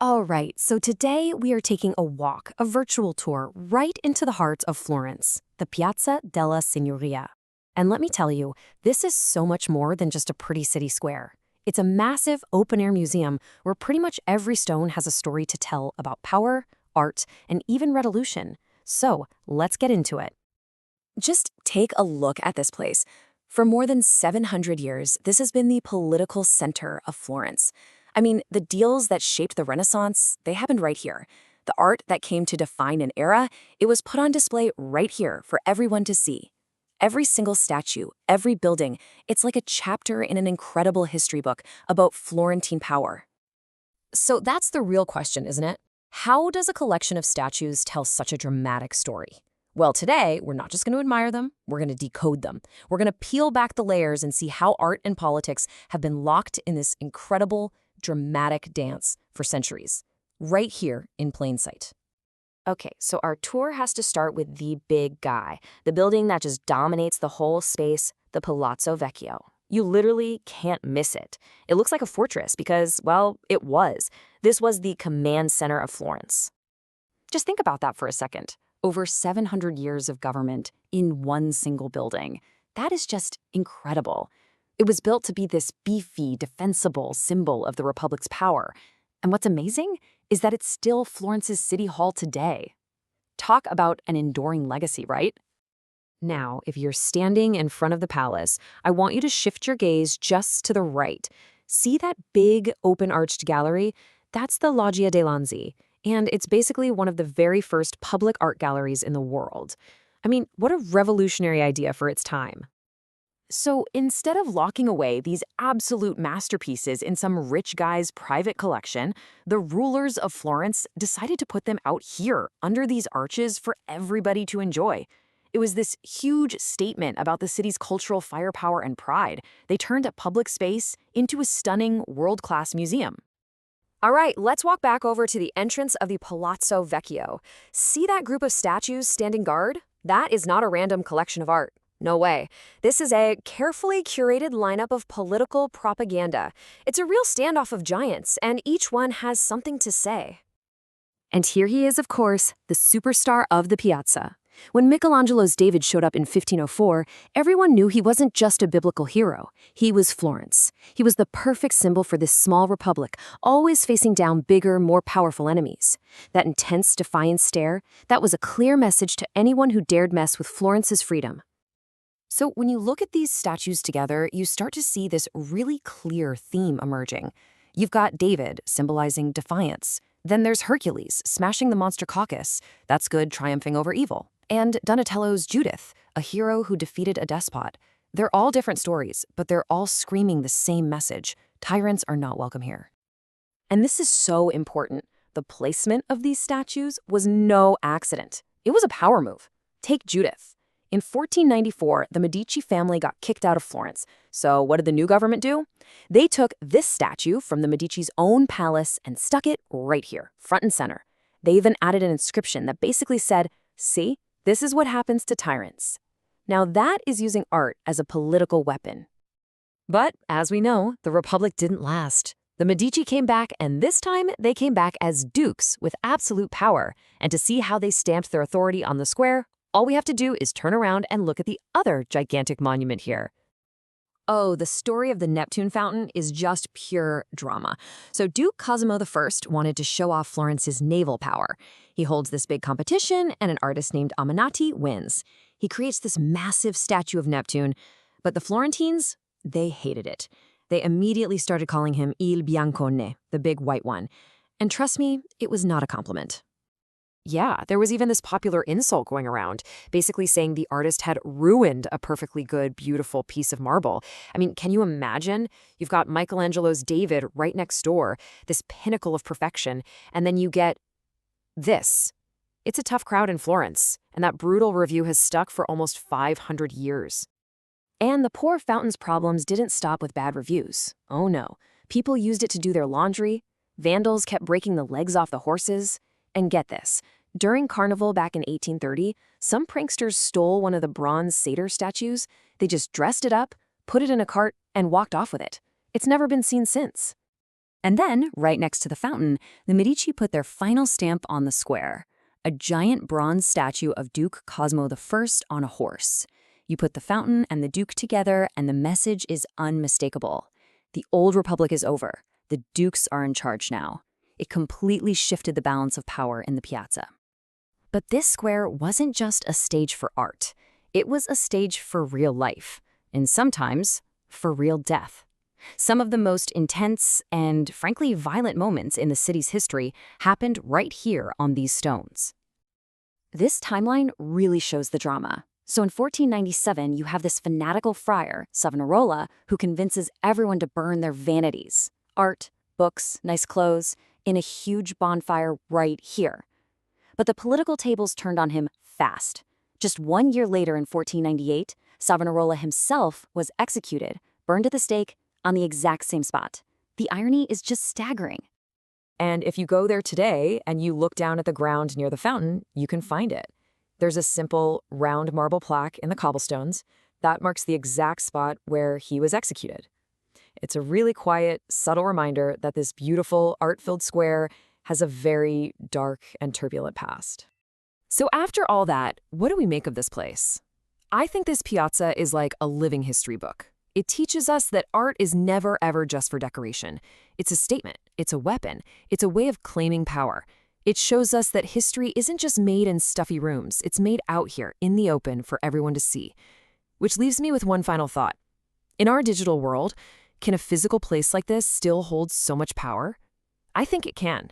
All right, so today we are taking a walk, a virtual tour, right into the heart of Florence, the Piazza della Signoria. And let me tell you, this is so much more than just a pretty city square. It's a massive open-air museum where pretty much every stone has a story to tell about power, art, and even revolution. So let's get into it. Just take a look at this place. For more than 700 years, this has been the political center of Florence. I mean, the deals that shaped the Renaissance, they happened right here. The art that came to define an era, it was put on display right here for everyone to see. Every single statue, every building, it's like a chapter in an incredible history book about Florentine power. So that's the real question, isn't it? How does a collection of statues tell such a dramatic story? Well, today, we're not just going to admire them, we're going to decode them. We're going to peel back the layers and see how art and politics have been locked in this incredible, dramatic dance for centuries, right here in plain sight. Okay, so our tour has to start with the big guy, the building that just dominates the whole space, the Palazzo Vecchio. You literally can't miss it. It looks like a fortress because, well, it was. This was the command center of Florence. Just think about that for a second. Over 700 years of government in one single building. That is just incredible. It was built to be this beefy, defensible symbol of the Republic's power. And what's amazing is that it's still Florence's city hall today. Talk about an enduring legacy, right? Now, if you're standing in front of the palace, I want you to shift your gaze just to the right. See that big, open-arched gallery? That's the Loggia dei Lanzi, and it's basically one of the very first public art galleries in the world. I mean, what a revolutionary idea for its time. So instead of locking away these absolute masterpieces in some rich guy's private collection, the rulers of Florence decided to put them out here, under these arches, for everybody to enjoy. It was this huge statement about the city's cultural firepower and pride. They turned a public space into a stunning, world-class museum. All right, let's walk back over to the entrance of the Palazzo Vecchio. See that group of statues standing guard? That is not a random collection of art. No way. This is a carefully curated lineup of political propaganda. It's a real standoff of giants, and each one has something to say. And here he is, of course, the superstar of the Piazza. When Michelangelo's David showed up in 1504, everyone knew he wasn't just a biblical hero. He was Florence. He was the perfect symbol for this small republic, always facing down bigger, more powerful enemies. That intense, defiant stare, that was a clear message to anyone who dared mess with Florence's freedom. So when you look at these statues together, you start to see this really clear theme emerging. You've got David, symbolizing defiance. Then there's Hercules, smashing the monster Caucasus. That's good, triumphing over evil. And Donatello's Judith, a hero who defeated a despot. They're all different stories, but they're all screaming the same message. Tyrants are not welcome here. And this is so important. The placement of these statues was no accident. It was a power move. Take Judith. In 1494, the Medici family got kicked out of Florence. So what did the new government do? They took this statue from the Medici's own palace and stuck it right here, front and center. They even added an inscription that basically said, "See, this is what happens to tyrants." Now that is using art as a political weapon. But as we know, the Republic didn't last. The Medici came back, and this time they came back as dukes with absolute power. And to see how they stamped their authority on the square, all we have to do is turn around and look at the other gigantic monument here. Oh, the story of the Neptune fountain is just pure drama. So Duke Cosimo I wanted to show off Florence's naval power. He holds this big competition, and an artist named Aminati wins. He creates this massive statue of Neptune, but the Florentines, they hated it. They immediately started calling him Il Biancone, the big white one. And trust me, it was not a compliment. Yeah, there was even this popular insult going around, basically saying the artist had ruined a perfectly good, beautiful piece of marble. I mean, can you imagine? You've got Michelangelo's David right next door, this pinnacle of perfection, and then you get this. It's a tough crowd in Florence, and that brutal review has stuck for almost 500 years. And the poor fountain's problems didn't stop with bad reviews. Oh no. People used it to do their laundry. Vandals kept breaking the legs off the horses. And get this, during Carnival back in 1830, some pranksters stole one of the bronze satyr statues. They just dressed it up, put it in a cart, and walked off with it. It's never been seen since. And then, right next to the fountain, the Medici put their final stamp on the square, a giant bronze statue of Duke Cosimo I on a horse. You put the fountain and the Duke together, and the message is unmistakable. The old republic is over. The dukes are in charge now. It completely shifted the balance of power in the piazza. But this square wasn't just a stage for art. It was a stage for real life, and sometimes for real death. Some of the most intense and, frankly, violent moments in the city's history happened right here on these stones. This timeline really shows the drama. So in 1497, you have this fanatical friar, Savonarola, who convinces everyone to burn their vanities, art, books, nice clothes, in a huge bonfire right here. But the political tables turned on him fast. Just 1 year later in 1498, Savonarola himself was executed, burned at the stake, on the exact same spot. The irony is just staggering. And if you go there today and you look down at the ground near the fountain, you can find it. There's a simple, round marble plaque in the cobblestones that marks the exact spot where he was executed. It's a really quiet, subtle reminder that this beautiful, art-filled square has a very dark and turbulent past. So after all that, what do we make of this place? I think this piazza is like a living history book. It teaches us that art is never ever just for decoration. It's a statement, it's a weapon, it's a way of claiming power. It shows us that history isn't just made in stuffy rooms, it's made out here in the open for everyone to see. Which leaves me with one final thought. In our digital world, can a physical place like this still hold so much power? I think it can.